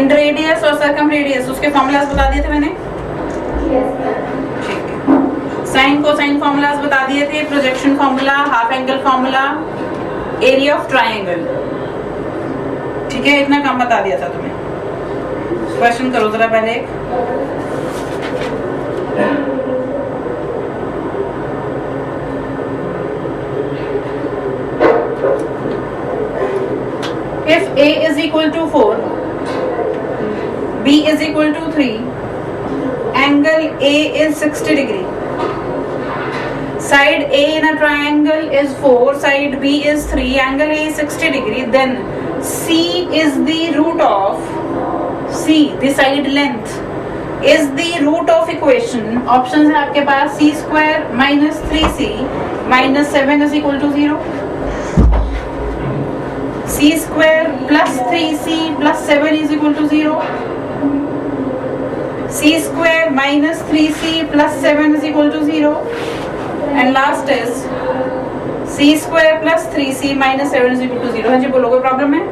इन radius और circum radius उसके formulas बता दिए थे मैंने। ठीक है, साइन कोसाइन फॉर्मूलाज बता दिए थे, projection formula, half angle formula, area of triangle. ठीक है, इतना काम बता दिया था तुम्हें। क्वेश्चन करो जरा पहले। If A is equal to 4, B is equal to 3, angle A is 60 degree. Side A in a triangle is 4, side B is 3, angle A is 60 degree. Then C is the root of C, the side length, is the root of equation. Options है आपके पास c square minus 3c minus 7 is equal to 0. C square plus 3c plus 7 is equal to 0. C square minus 3c plus 7 is equal to 0. And last is C square plus 3c minus 7 is equal to 0. हाँ जी बोलो, कोई problem है?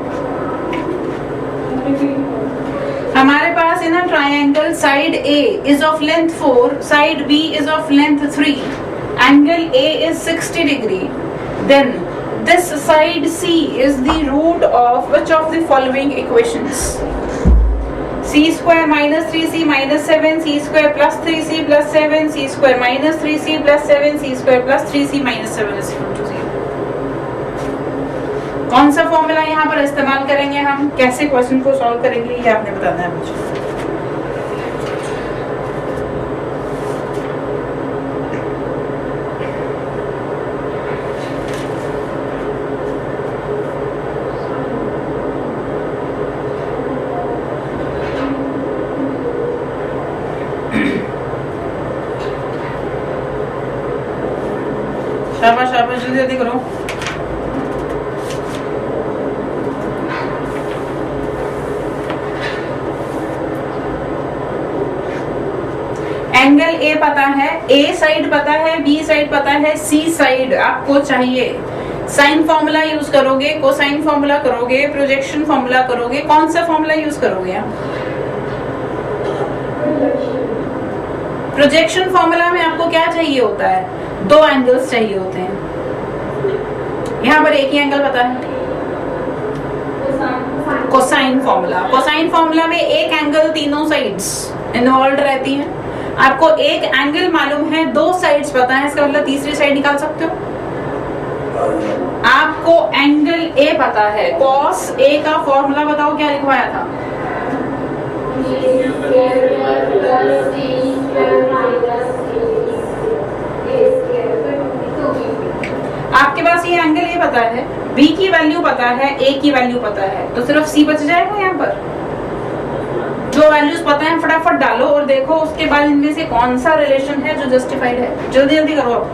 हमारे पास in a triangle side A is of length 4, side B is of length 3, angle A is 60 degree. Then this side C is the root of which of the following equations? C square minus 3c minus 7, C square plus 3c plus 7, C square minus 3c plus 7, C square plus 3c minus 7 is equal to 0. कौन सा formula यहाँ पर इस्तेमाल करेंगे हम, कैसे question को solve करेंगे, ये आपने बताना है मुझे। शाबाश शाबाश, जल्दी जल्दी करो। एंगल ए पता है, ए साइड पता है, बी साइड पता है, सी साइड आपको चाहिए। साइन फॉर्मूला यूज करोगे, कोसाइन फॉर्मूला करोगे, प्रोजेक्शन फॉर्मूला करोगे, कौन सा फॉर्मूला यूज करोगे आप? प्रोजेक्शन फॉर्मूला में आपको क्या चाहिए होता है? दो एंगल्स चाहिए होते हैं। यहाँ पर एक ही एंगल पता है, कोसाइन फॉर्मूला। कोसाइन फॉर्मूला में एक एंगल तीनों साइड्स इन्वॉल्व रहती हैं। आपको एक एंगल मालूम है, दो साइड्स पता है, इसका मतलब तीसरी साइड निकाल सकते हो। आपको एंगल ए पता है, कॉस ए का फॉर्मूला बताओ क्या लिखवाया था? आपके पास ये एंगल ए पता है, बी की वैल्यू पता है, ए की वैल्यू पता है, तो सिर्फ सी बच जाएगा। यहाँ पर जो वैल्यूज पता है फटाफट डालो और देखो उसके बाद इनमें से कौन सा रिलेशन है जो जस्टिफाइड है। जल्दी जल्दी करो आप।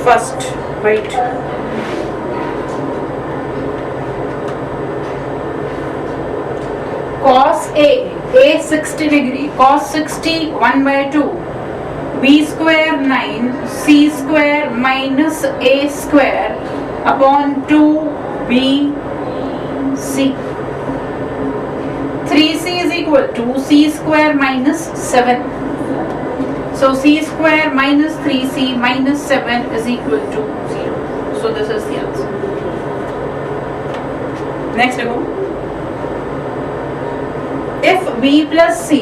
First, right. Cos A 60 degree, cos 60 1/2, B square 9, C square minus A square upon 2BC. 3C is equal to C square minus 7. So C square minus 3C minus 7 is equal to 0. So this is the answer. Next देखो, if B plus C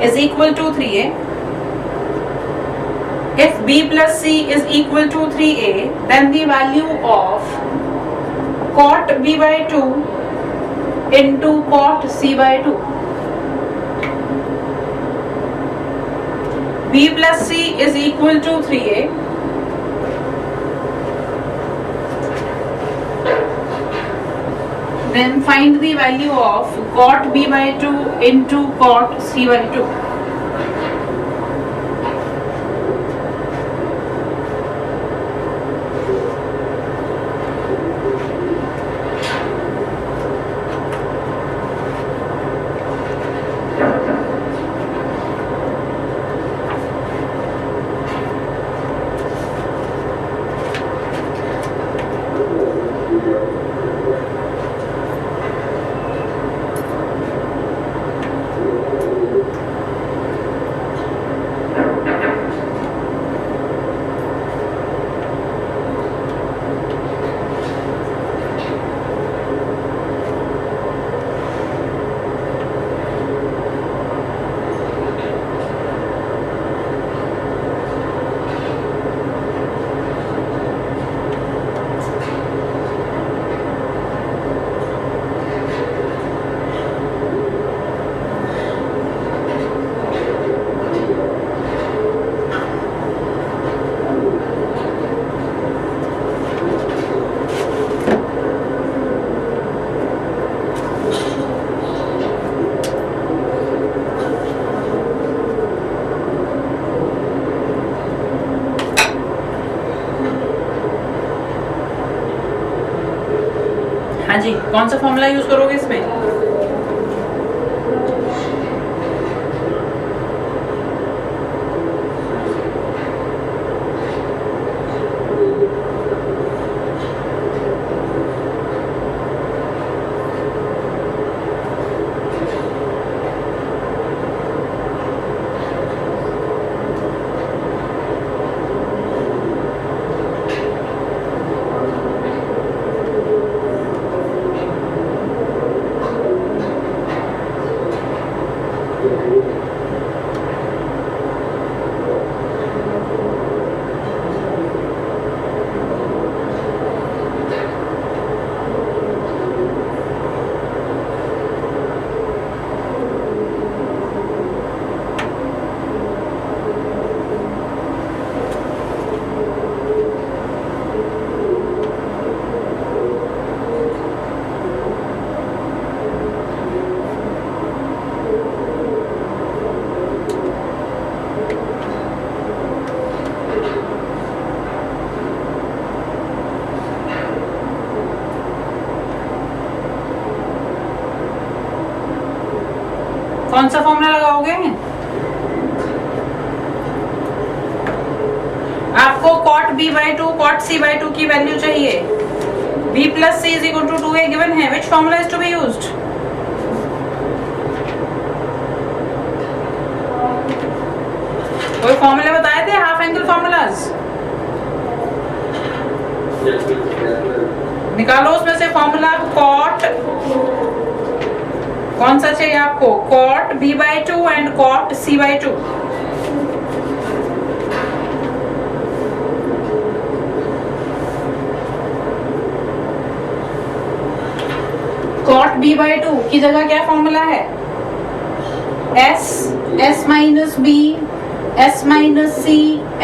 is equal to 3A, If b plus c is equal to 3a, then the value of cot b by 2 into cot c by 2. b plus c is equal to 3a. Then find the value of cot b by 2 into cot c by 2. हाँ जी, कौन सा formula use करोगे इसमें? कौन सा formula लगाओगे? आपको cot b by 2 cot c by 2 की वैल्यू चाहिए. b plus c is equal to 2a given है. Which formula is to be used? कोई फॉर्मूले बताए थे हाफ एंगल फॉर्मूलाज? निकालो उसमें से फॉर्मूला. cot कौन सा चाहिए आपको? cot b by 2 and cot c by 2. cot b by 2 की जगह क्या फॉर्मूला है? s minus b s minus c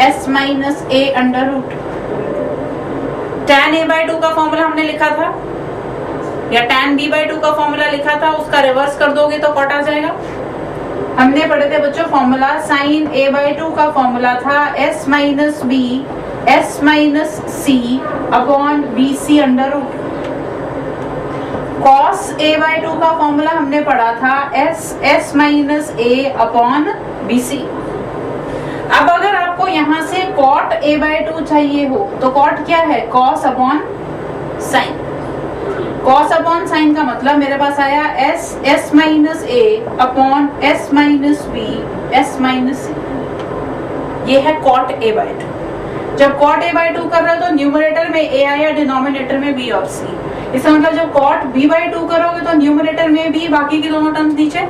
s minus a under root. tan a by 2 का फॉर्मूला हमने लिखा था या tan b by 2 का फॉर्मूला लिखा था, उसका रिवर्स कर दोगे तो कॉट आ जाएगा. हमने पढ़े थे बच्चों फॉर्मूला. sin a by 2 का फॉर्मूला था s minus b s minus c अपॉन bc under root. cos a by 2 का फॉर्मूला हमने पढ़ा था s minus a upon bc. अब अगर आपको यहाँ से cot a by 2 चाहिए हो तो cot क्या है? cos upon sin. cos upon sin का मतलब मेरे पास आया s minus a upon s minus b s minus c. ये है cot a by 2. जब cot a by 2 कर रहे हो तो न्यूमरेटर में a आया, डिनोमिनेटर में b और c. इसका मतलब जब cot b by 2 करोगे तो न्यूमरेटर में b, बाकी की दोनों टर्म्स नीचे.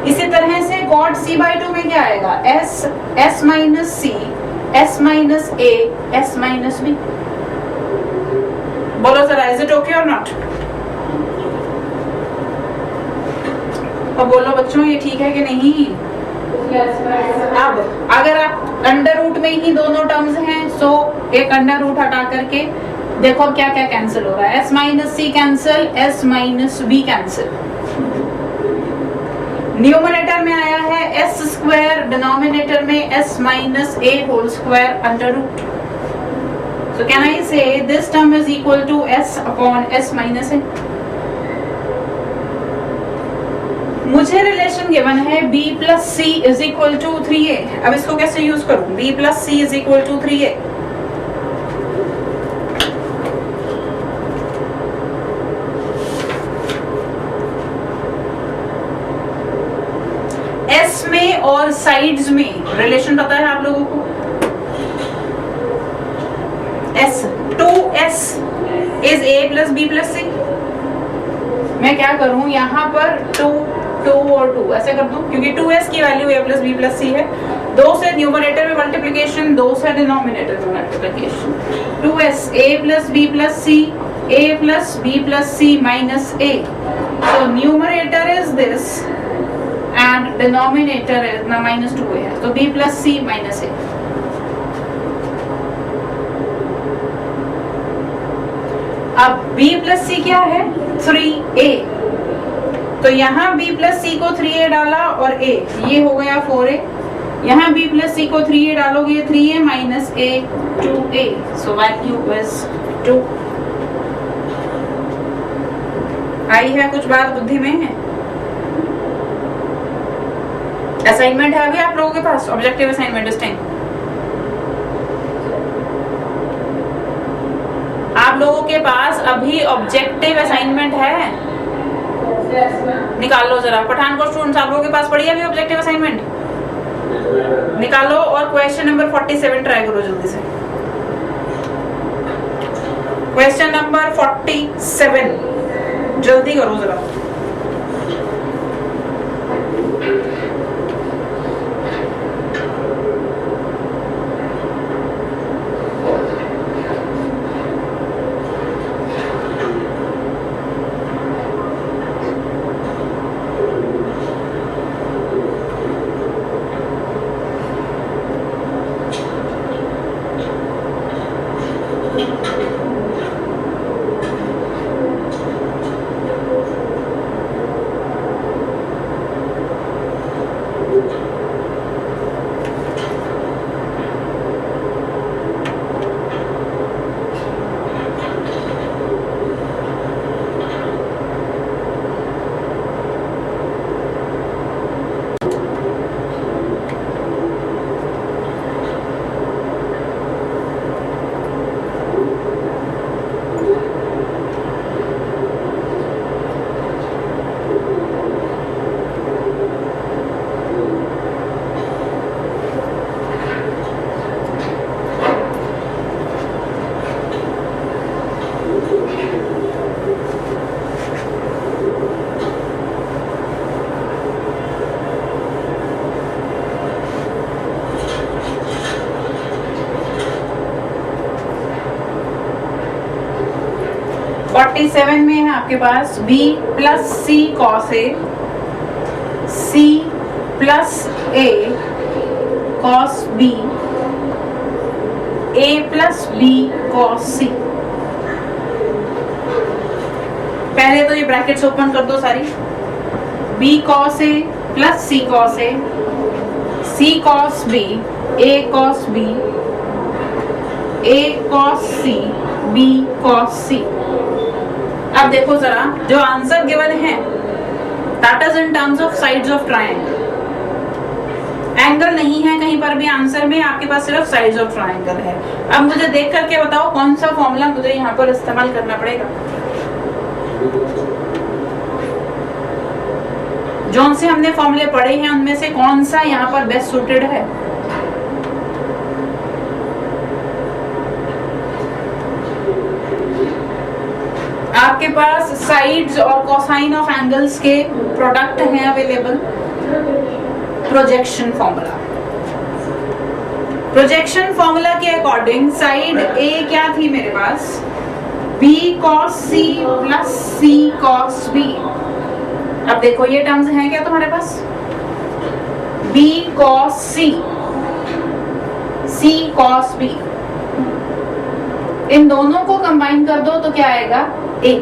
इसी तरह से cot c/2 में क्या आएगा, s minus c, s minus a, s minus b। बोलो जरा, इज इट ओके और नॉट? अब बोलो बच्चों, ये ठीक है कि नहीं? अब अगर आप अंडर रूट में ही दोनों टर्म्स हैं, सो एक अंडर रूट हटा करके देखो क्या क्या कैंसिल हो रहा है। s minus C cancel, s minus B cancel. Numerator में आया है s स्क्वायर, डिनोमिनेटर में s minus a whole square under root. So can I say this term is equal to s upon s minus a। मुझे relation given है b plus C is equal to 3a। अब इसको कैसे use करूं? b plus C is equal to 3a। s में और sides में relation पता है आप लोगों को? s 2s is a plus b plus c। मैं क्या करूं, यहाँ पर 2 और 2 ऐसे कर दूं, क्योंकि 2s की value a plus b plus c है। 2 से न्यूमरेटर में मल्टीप्लिकेशन, 2 से डिनोमिनेटर में multiplication. 2s a plus b plus c, a plus b plus c minus a। so numerator is this and denominator is ना minus 2a है, तो b plus c minus a। अब b plus c क्या है? 3a। तो यहाँ b plus c को 3a डाला और a, ये हो गया 4a। यहाँ b प्लस c को 3a डालोगे, 3a minus a 2a। So value is 2। आई है कुछ बात बुद्धि में है? असाइनमेंट है अभी आप लोगों के पास, ऑब्जेक्टिव असाइनमेंट इस टाइम आप लोगों के पास अभी ऑब्जेक्टिव असाइनमेंट है? निकाल लो जरा। पठानकोट स्टूडेंट्स, आप लोगों के पास पड़ी है अभी ऑब्जेक्टिव असाइनमेंट? निकालो और क्वेश्चन नंबर 47 ट्राई करो जल्दी से। क्वेश्चन नंबर 47 जल्दी करो जरा। सेवन में है आपके पास b plus c cos a, c plus a cos b, a plus b cos c। पहले तो ये ब्रैकेट्स ओपन कर दो सारी। b cos a plus c cos a, c cos b, a cos b, a cos c, b cos c। अब देखो जरा, जो आंसर गिवन है that is in terms of sides of triangle. Angle नहीं है कहीं पर भी आंसर में, आपके पास सिर्फ साइड्स ऑफ ट्रायंगल है। अब मुझे देख करके बताओ कौन सा फॉर्मूला मुझे यहाँ पर इस्तेमाल करना पड़ेगा। जौन से हमने फॉर्मूले पढ़े हैं उनमें से कौन सा यहाँ पर बेस्ट सूटेड है? आपके पास साइड्स और कोसाइन ऑफ एंगल्स के प्रोडक्ट हैं available. Projection formula. Projection formula के अकॉर्डिंग साइड ए क्या थी मेरे पास, b cos c plus c cos b। अब देखो ये टर्म्स हैं क्या तुम्हारे पास, b cos c, c cos b, इन दोनों को कंबाइन कर दो तो क्या आएगा, a।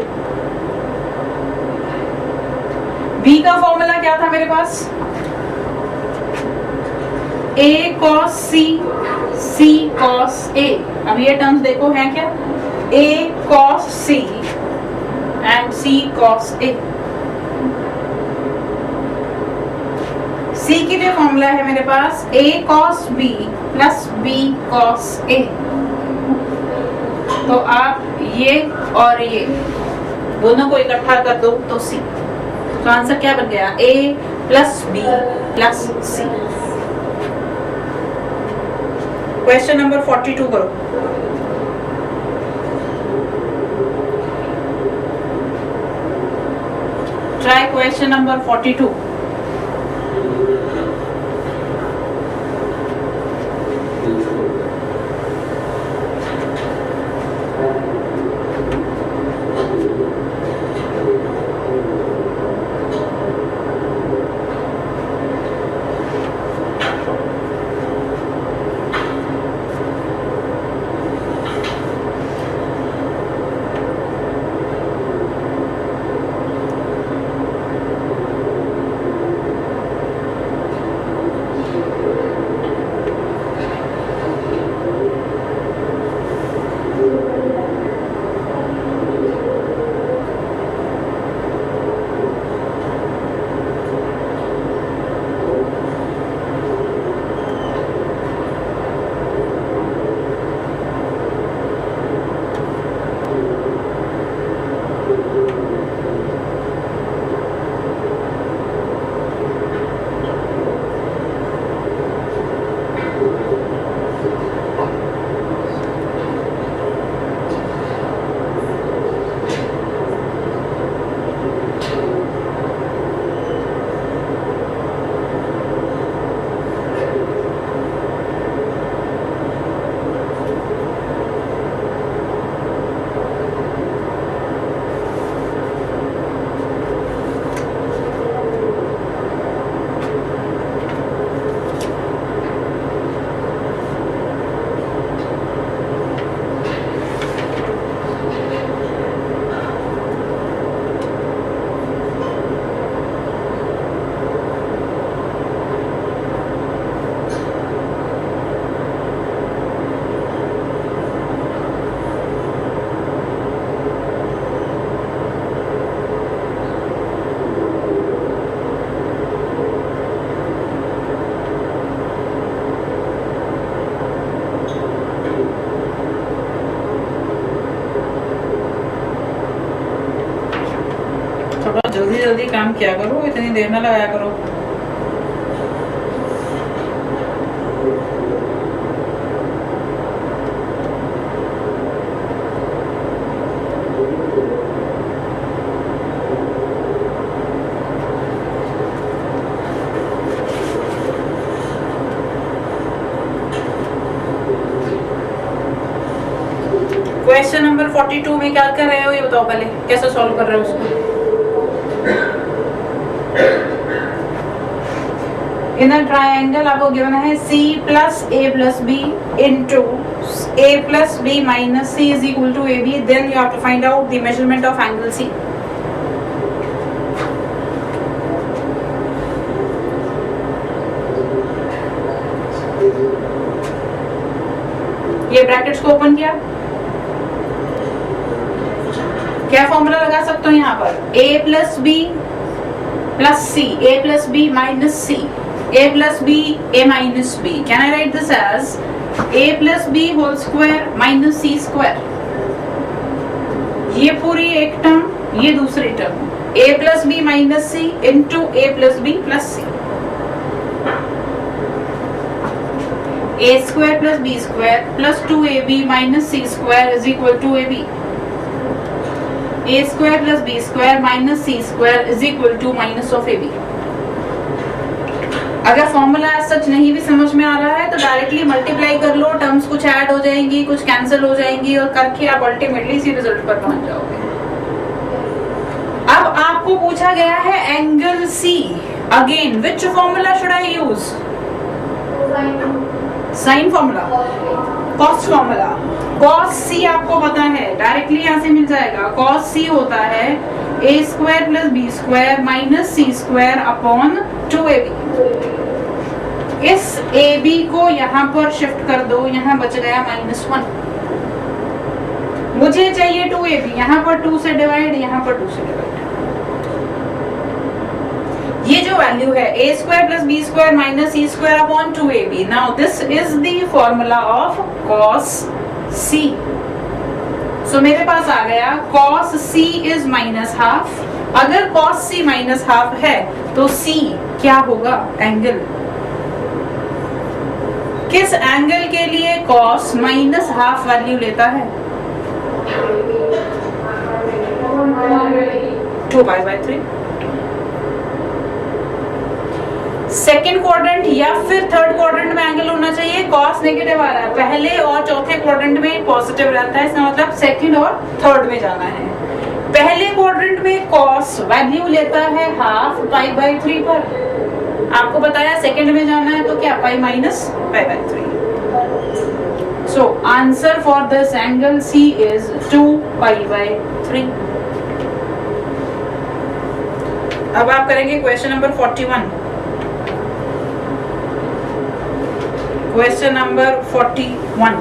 b का फॉर्मूला क्या था मेरे पास, a cos c, c cos a। अब ये टर्म्स देखो हैं क्या, a cos c and c cos a। c के लिए फॉर्मूला है मेरे पास a cos b plus b cos a। तो आप ये और ये दोनों को इकट्ठा कर दो तो c। तो आंसर क्या बन गया, a plus b plus c। Question number 42 करो। Try question number 42। जल्दी जल्दी काम किया करो, इतनी देर न लगाया करो। क्वेश्चन नंबर 42 में क्या कर रहे हो ये बताओ, पहले कैसे सॉल्व कर रहे हो उसको। इन अ ट्रायंगल आपको गिवन है c plus a plus b into a plus b minus c is equal to ab, then you have to find out the measurement of angle c। ये brackets को open किया, क्या formula लगा सकते हो यहाँ पर, a plus b plus c, a plus b minus c, a plus b, a minus b. Can I write this as a plus b whole square minus c square? ये पूरी एक टर्म, ये दूसरी term, a plus b minus c into a plus b plus c. a square plus b square plus 2ab minus c square is equal to ab. a square plus b square minus c square is equal to minus of ab. अगर formula सच नहीं भी समझ में आ रहा है तो directly multiply कर लो, terms कुछ ऐड हो जाएंगी, कुछ कैंसिल हो जाएंगी और करके आप अल्टीमेटली इसी रिजल्ट पर पहुंच जाओगे। अब आपको पूछा गया है angle C, again which formula should I use? Sine formula, cos formula. Cos C आपको पता है, डायरेक्टली यहां से मिल जाएगा। कॉस सी होता है A square plus B square minus C square upon 2ab। इस ab को यहां पर शिफ्ट कर दो, यहां बच गया -1। मुझे चाहिए 2ab, यहां पर 2 से डिवाइड, यहां पर 2 से डिवाइड। ये जो वैल्यू है a square plus B square minus C square upon 2ab, now this is the formula of cos c। So मेरे पास आ गया cos c इज -½ अगर cos c -½ है तो c क्या होगा? एंगल। किस एंगल के लिए cos -½ वैल्यू लेता है? 2π/3। सेकेंड क्वाड्रेंट या फिर थर्ड क्वाड्रेंट में एंगल होना चाहिए। cos नेगेटिव आ रहा है, पहले और चौथे क्वाड्रेंट में पॉजिटिव रहता है, इसका मतलब सेकेंड और थर्ड में जाना है। पहले क्वाड्रेंट में cos वैल्यू लेता है ½ π/3 पर। आपको बताया सेकेंड में जाना है तो क्या π - π/3। So answer for this angle C is 2π/3। अब आप करेंगे क्वेश्चन नंबर 41। Question number 41.